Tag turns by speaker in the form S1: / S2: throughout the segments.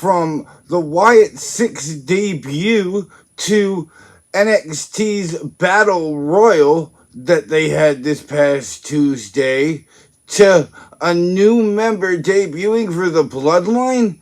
S1: from the Wyatt 6 debut to NXT's Battle Royal that they had this past Tuesday to a new member debuting for the Bloodline.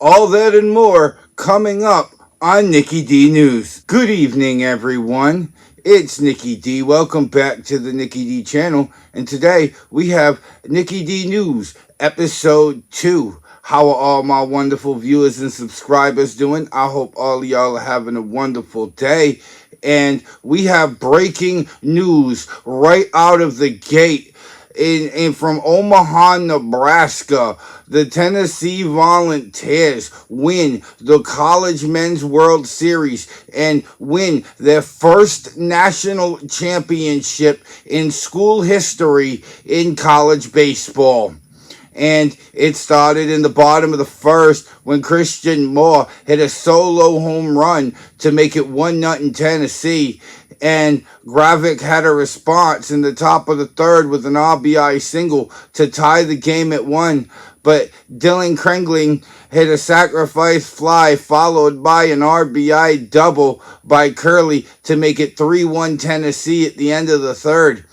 S1: All that and more coming up on Nicky D News. Good evening, everyone. It's Nicky D. Welcome back to the Nicky D channel. And today we have Nicky D News, episode 2. How are all my wonderful viewers and subscribers doing? I hope all of y'all are having a wonderful day. And we have breaking news right out of the gate. From Omaha, Nebraska, the Tennessee Volunteers win the College Men's World Series and win their first national championship in school history in college baseball. And it started in the bottom of the first when Christian Moore hit a solo home run to make it 1-0 in Tennessee. And Gravik had a response in the top of the third with an RBI single to tie the game at 1. But Dylan Krengling hit a sacrifice fly followed by an RBI double by Curley to make it 3-1 Tennessee at the end of the third.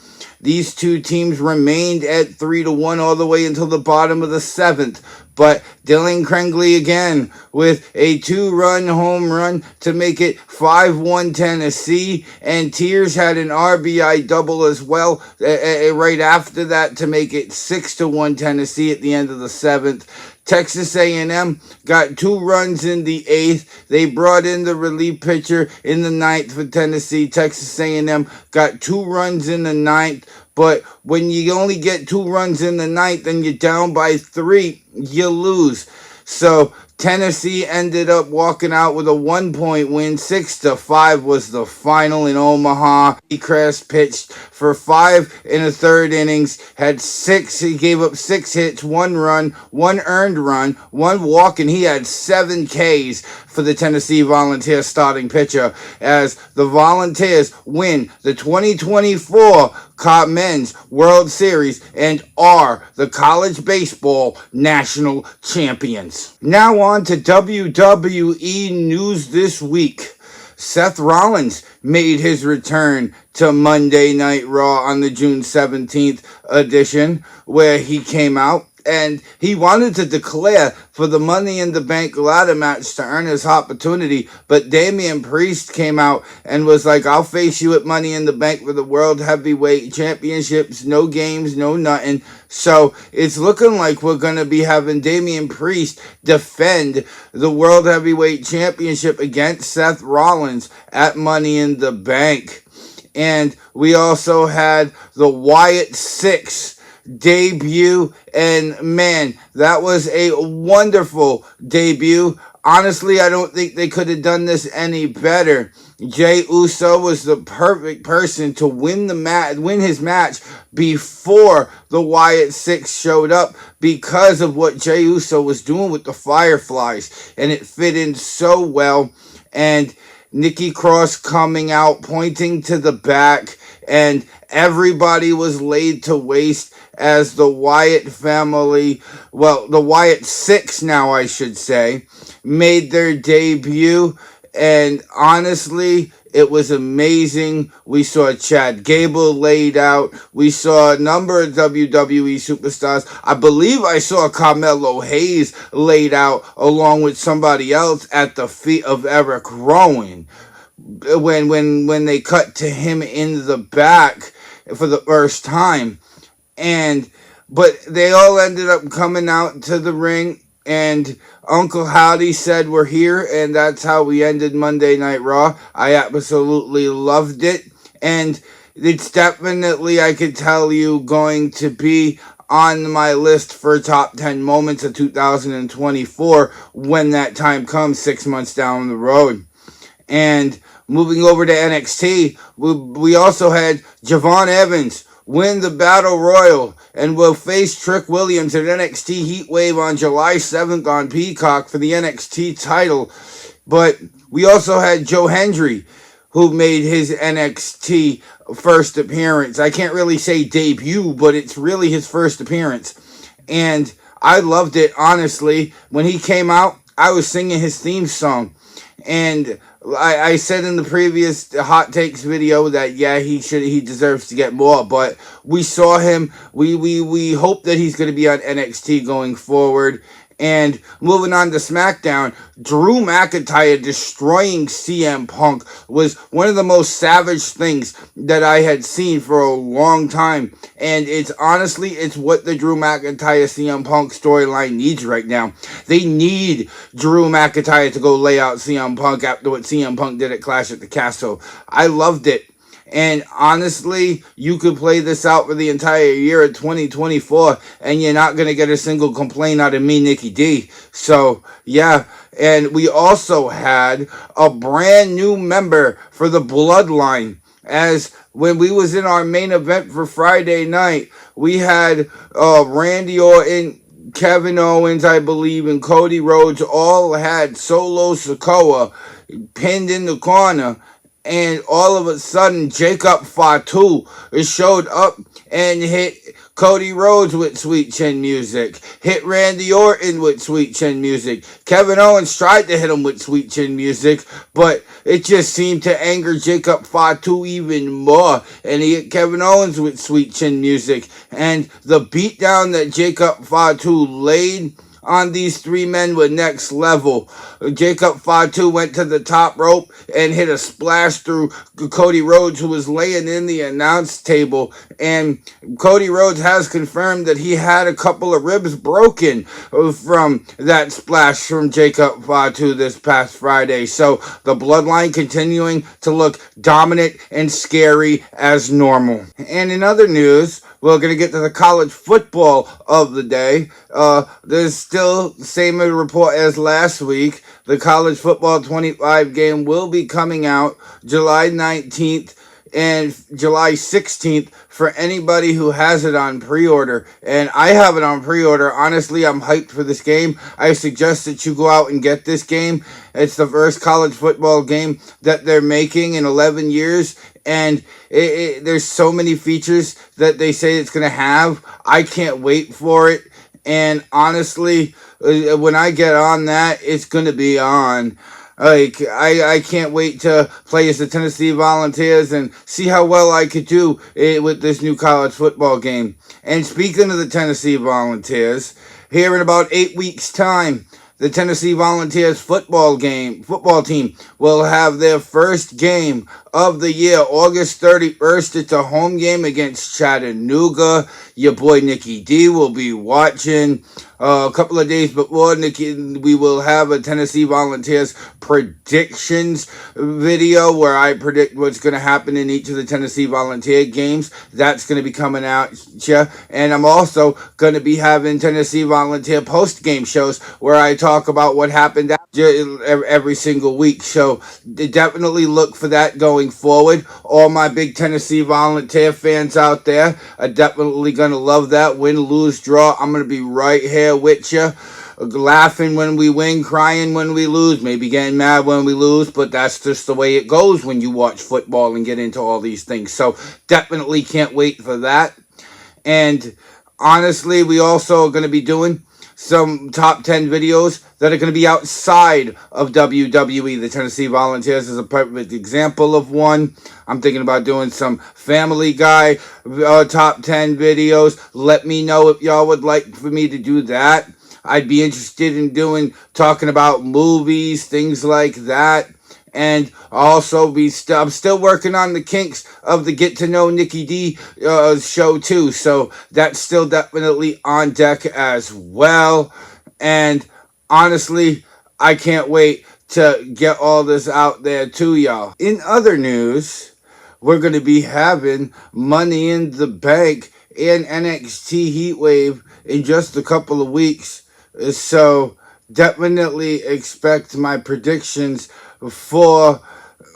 S1: These two teams remained at 3-1 all the way until the bottom of the 7th. But Dylan Krengling again with a 2-run home run to make it 5-1 Tennessee. And Tears had an RBI double as well right after that to make it 6-1 Tennessee at the end of the 7th. Texas A&M got 2 runs in the 8th. They brought in the relief pitcher in the 9th for Tennessee. Texas A&M got 2 runs in the 9th. But when you only get 2 runs in the 9th and you're down by 3, you lose. So Tennessee ended up walking out with a 1-point win. 6-5 was the final in Omaha. Crest pitched for 5 1/3 innings. He gave up 6 hits, 1 run, 1 earned run, 1 walk, and he had 7 Ks for the Tennessee Volunteers starting pitcher as the Volunteers win the 2024 Men's World Series and are the college baseball national champions. Now on to WWE news this week. Seth Rollins made his return to Monday Night Raw on the June 17th edition, where he came out and he wanted to declare for the Money in the Bank ladder match to earn his opportunity, but Damian Priest came out and was like, I'll face you at Money in the Bank for the World Heavyweight Championships, no games, no nothing. So it's looking like we're going to be having Damian Priest defend the World Heavyweight Championship against Seth Rollins at Money in the Bank. And we also had the Wyatt 6 debut, and man, that was a wonderful debut. Honestly, I don't think they could have done this any better. Jey Uso was the perfect person to win his match before the Wyatt 6 showed up because of what Jey Uso was doing with the Fireflies, and it fit in so well. And Nikki Cross coming out, pointing to the back, and everybody was laid to waste as the Wyatt family, the Wyatt 6 now I should say, made their debut. And honestly, it was amazing. We saw Chad Gable laid out. We saw a number of WWE superstars. I believe I saw Carmelo Hayes laid out along with somebody else at the feet of Eric Rowan when they cut to him in the back for the first time. But they all ended up coming out to the ring, and Uncle Howdy said we're here, and that's how we ended Monday Night Raw. I absolutely loved it, and it's definitely, I could tell you, going to be on my list for top 10 moments of 2024 when that time comes 6 months down the road. And moving over to NXT, we also had Javon Evans win the Battle Royal and will face Trick Williams at NXT Heatwave on July 7th on Peacock for the NXT title. But we also had Joe Hendry, who made his NXT first appearance. I can't really say debut, but it's really his first appearance. And I loved it, honestly. When he came out, I was singing his theme song, and I said in the previous hot takes video that yeah, he deserves to get more, but we saw him. We hope that he's going to be on NXT going forward. And moving on to SmackDown, Drew McIntyre destroying CM Punk was one of the most savage things that I had seen for a long time. And it's what the Drew McIntyre CM Punk storyline needs right now. They need Drew McIntyre to go lay out CM Punk after what CM Punk did at Clash at the Castle. I loved it. And honestly, you could play this out for the entire year of 2024, and you're not going to get a single complaint out of me, Nicky D. So, yeah. And we also had a brand new member for the Bloodline. As when we was in our main event for Friday night, we had Randy Orton, Kevin Owens, I believe, and Cody Rhodes all had Solo Sikoa pinned in the corner. And all of a sudden, Jacob Fatu showed up and hit Cody Rhodes with Sweet Chin Music, hit Randy Orton with Sweet Chin Music. Kevin Owens tried to hit him with Sweet Chin Music, but it just seemed to anger Jacob Fatu even more. And he hit Kevin Owens with Sweet Chin Music. And the beatdown that Jacob Fatu laid on these three men were next level. Jacob Fatu went to the top rope and hit a splash through Cody Rhodes, who was laying in the announce table. And Cody Rhodes has confirmed that he had a couple of ribs broken from that splash from Jacob Fatu this past Friday. So the Bloodline continuing to look dominant and scary as normal. And in other news, we're going to get to the college football of the day. There's still the same report as last week. The college football 25 game will be coming out July 19th and July 16th for anybody who has it on pre-order. And I have it on pre-order. Honestly, I'm hyped for this game. I suggest that you go out and get this game. It's the first college football game that they're making in 11 years. And there's so many features that they say it's going to have. I can't wait for it. And honestly, when I get on that, it's going to be on. Like, I can't wait to play as the Tennessee Volunteers and see how well I could do with this new college football game. And speaking of the Tennessee Volunteers, here in about 8 weeks' time, the Tennessee Volunteers football team will have their first game of the year, August 31st. It's a home game against Chattanooga. Your boy Nicky D will be watching. A couple of days before, we will have a Tennessee Volunteers predictions video where I predict what's going to happen in each of the Tennessee Volunteer games. That's going to be coming out. And I'm also going to be having Tennessee Volunteer post-game shows where I talk about what happened every single week. So definitely look for that going forward. All my big Tennessee Volunteer fans out there are definitely going to love that. Win, lose, draw. I'm going to be right here with you, laughing when we win, crying when we lose, maybe getting mad when we lose, but that's just the way it goes when you watch football and get into all these things. So definitely can't wait for that. And honestly, we also are going to be doing some top 10 videos that are going to be outside of WWE. The Tennessee Volunteers is a perfect example of one. I'm thinking about doing some Family Guy top 10 videos. Let me know if y'all would like for me to do that. I'd be interested in talking about movies, things like that. And also I'm still working on the kinks of the Get to Know Nicky D show too. So that's still definitely on deck as well. And honestly, I can't wait to get all this out there to y'all. In other news, we're going to be having Money in the Bank and NXT Heatwave in just a couple of weeks. So definitely expect my predictions for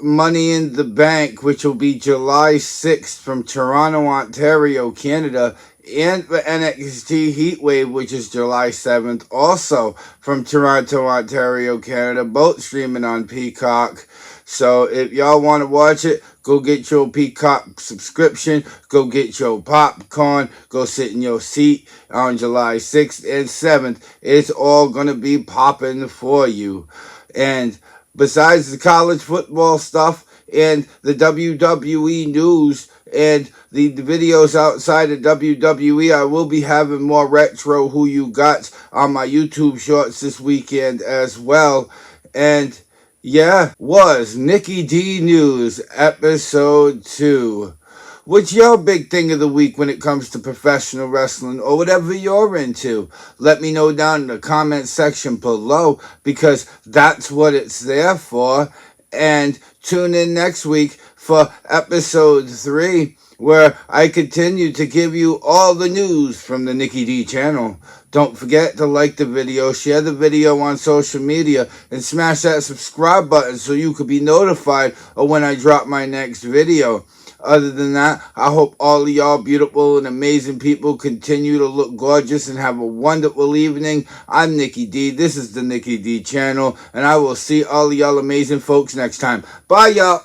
S1: Money in the Bank, which will be July 6th from Toronto, Ontario, Canada, and the NXT Heatwave, which is July 7th, also from Toronto, Ontario, Canada, both streaming on Peacock. So if y'all want to watch it, go get your Peacock subscription. Go get your popcorn. Go sit in your seat on July 6th and 7th. It's all going to be popping for you. And besides the college football stuff and the WWE news and the videos outside of WWE, I will be having more retro Who You Got on my YouTube shorts this weekend as well. And yeah, was Nicky D News episode 2. What's your big thing of the week when it comes to professional wrestling or whatever you're into? Let me know down in the comment section below because that's what it's there for. And tune in next week for episode 3 where I continue to give you all the news from the Nicky D channel. Don't forget to like the video, share the video on social media, and smash that subscribe button so you could be notified of when I drop my next video. Other than that, I hope all of y'all beautiful and amazing people continue to look gorgeous and have a wonderful evening. I'm Nicky D. This is the Nicky D channel, and I will see all of y'all amazing folks next time. Bye, y'all.